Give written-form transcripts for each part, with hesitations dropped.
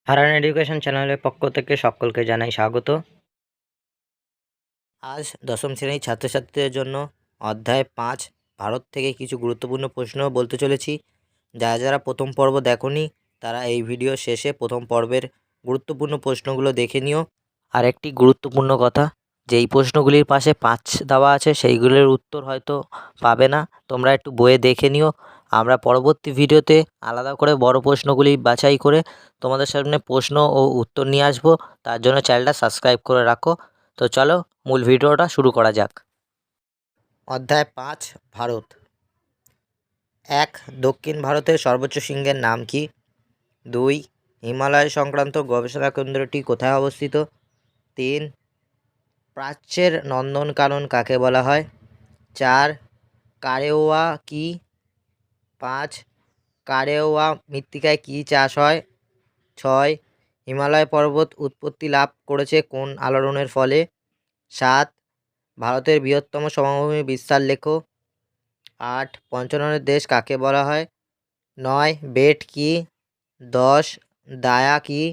হারান education চ্যানেলের পক্ষ থেকে সকলকে জানাই স্বাগত। আজ দশম শ্রেণীর ছাত্রছাত্রীদের জন্য অধ্যায় 5 ভারত থেকে কিছু গুরুত্বপূর্ণ প্রশ্ন বলতে চলেছি। যারা যারা প্রথম পর্ব দেখোনি তারা এই ভিডিও শেষে প্রথম পর্বের গুরুত্বপূর্ণ প্রশ্নগুলো দেখে নিও। আর একটি গুরুত্বপূর্ণ কথা, যেই প্রশ্নগুলির পাশে 5 দেওয়া আছে সেইগুলোর উত্তর হয়তো পাবে না, তোমরা একটু বইয়ে দেখে নিও। আমরা পরবর্তী ভিডিওতে আলাদা করে বড় প্রশ্নগুলি বাছাই করে তোমাদের সামনে প্রশ্ন ও উত্তর নিয়ে আসবো। তার জন্য চ্যানেলটা সাবস্ক্রাইব করে রাখো। তো চলো মূল ভিডিওটা শুরু করা যাক। অধ্যায় 5 ভারত। 1. দক্ষিণ ভারতের সর্বোচ্চ শৃঙ্গের নাম কি? 2. হিমালয় সংক্রান্ত গবেষণা কেন্দ্রটি কোথায় অবস্থিত? 3. প্রাচ্যের নন্দনকানন কাকে বলা হয়? 4. কারেওয়া কি? 5. কারেওয়া মৃত্তিকায় কী চাষ হয়? 6. হিমালয় পর্বত উৎপত্তি লাভ করেছে কোন আলোড়নের ফলে? 7. ভারতের বৃহত্তম সমভূমি বিস্তার লেখো। 8. পঞ্চননের দেশ কাকে বলা হয়? 9. বেট কি? 10. দায়া কি?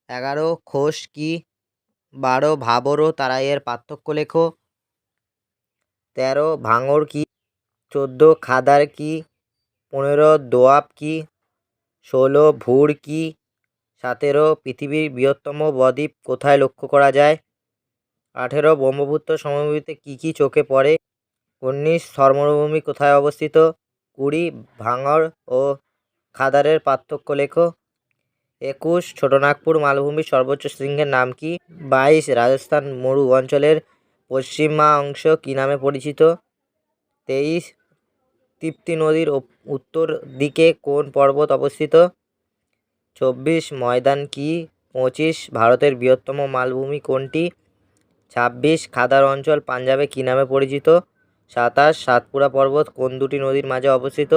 11. খোস কি? 12. ভাবর ও তারাইয়ের পার্থক্য লেখো। 13. ভাঙর কি? 14. খাদার কি? 15. দোয়াব কি? 16. ভুর কি? 17. পৃথিবীর বৃহত্তম বদ্বীপ কোথায় লক্ষ্য করা যায়? 18. ব্রহ্মপুত্র সমভূমিতে কী কী চোখে পড়ে? 19. থর মরুভূমি কোথায় অবস্থিত? 20. ভাঙর ও খাদারের পার্থক্য লেখো। 21. ছোটনাগপুর মালভূমির সর্বোচ্চ শৃঙ্গের নাম কি? 22. রাজস্থান মরু অঞ্চলের পশ্চিমা অংশ কী নামে পরিচিত? 23. তৃপ্তি নদীর উত্তর দিকে কোন পর্বত অবস্থিত? 24. ময়দান কি? 25. ভারতের বৃহত্তম মালভূমি কোনটি? 26. খাদার অঞ্চল পাঞ্জাবে কী নামে পরিচিত? 27. সাতপুরা পর্বত কোন দুটি নদীর মাঝে অবস্থিত?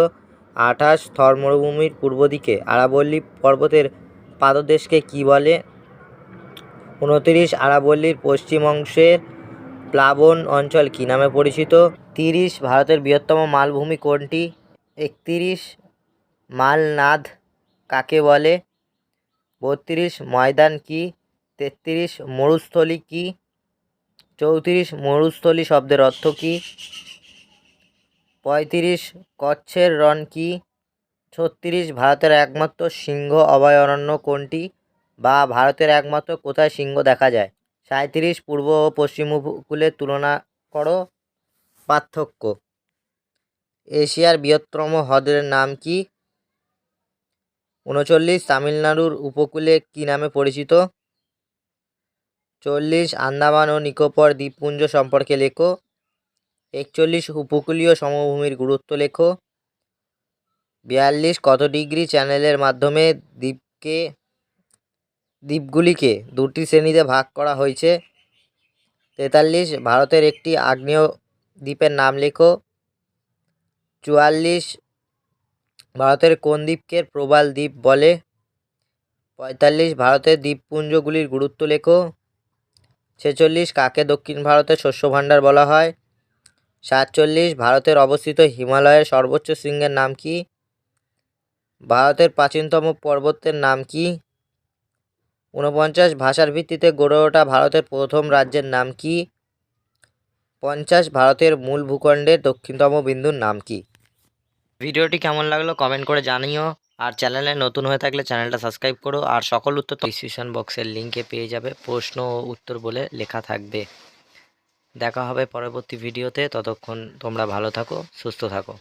28. থর মরুভূমির পূর্ব দিকে আরাবল্লী পর্বতের পাদদেশকে কী বলে? 29. আরাবল্লীর পশ্চিম অংশের প্লাবন অঞ্চল কী নামে পরিচিত? 30. ভারতের বৃহত্তম মালভূমি কোনটি? 31. মালনাদ কাকে বলে? 32. ময়দান কি? 33. মরুস্থলী কি? 34. মরুস্থলী শব্দের অর্থ কী? 35. কচ্ছের রণ কি? 36. ভারতের একমাত্র সিংহ অভয়ারণ্য কোনটি, বা ভারতের একমাত্র কোথায় সিংহ দেখা যায়? 37. পূর্ব ও পশ্চিম উপকূলের তুলনা করো। পার্থক্য। এশিয়ার বৃহত্তম হ্রদের নাম কি? 39. তামিলনাড়ুর উপকূলে কী নামে পরিচিত? 40. আন্দামান ও নিকোবর দ্বীপপুঞ্জ সম্পর্কে লেখো। 41. উপকূলীয় সমভূমির গুরুত্ব লেখো। 42. কত ডিগ্রি চ্যানেলের মাধ্যমে দ্বীপগুলিকে দুটি শ্রেণীতে ভাগ করা হয়েছে? 43. ভারতের একটি আগ্নেয় দ্বীপের নাম লেখো। 44. ভারতের কোন দ্বীপকে প্রবাল দ্বীপ বলে? 45. ভারতের দ্বীপপুঞ্জগুলির গুরুত্ব লেখো। 46. কাকে দক্ষিণ ভারতের শস্য ভাণ্ডার বলা হয়? 47. ভারতের অবস্থিত হিমালয়ের সর্বোচ্চ শৃঙ্গের নাম কি? ভারতের প্রাচীনতম পর্বতের নাম কি? 49. ভাষার ভিত্তিতে গড়ে ওঠা ভারতের প্রথম রাজ্যের নাম কি? 50. ভারতের মূল ভূখণ্ডের দক্ষিণতম বিন্দুর নাম কি? ভিডিওটি কেমন লাগলো কমেন্ট করে জানিও। আর চ্যানেলে নতুন হয়ে থাকলে চ্যানেলটা সাবস্ক্রাইব করো। আর সকল উত্তর ডিসক্রিপশন বক্সের লিঙ্কে পেয়ে যাবে, প্রশ্ন ও উত্তর বলে লেখা থাকবে। দেখা হবে পরবর্তী ভিডিওতে, ততক্ষণ তোমরা ভালো থাকো, সুস্থ থাকো।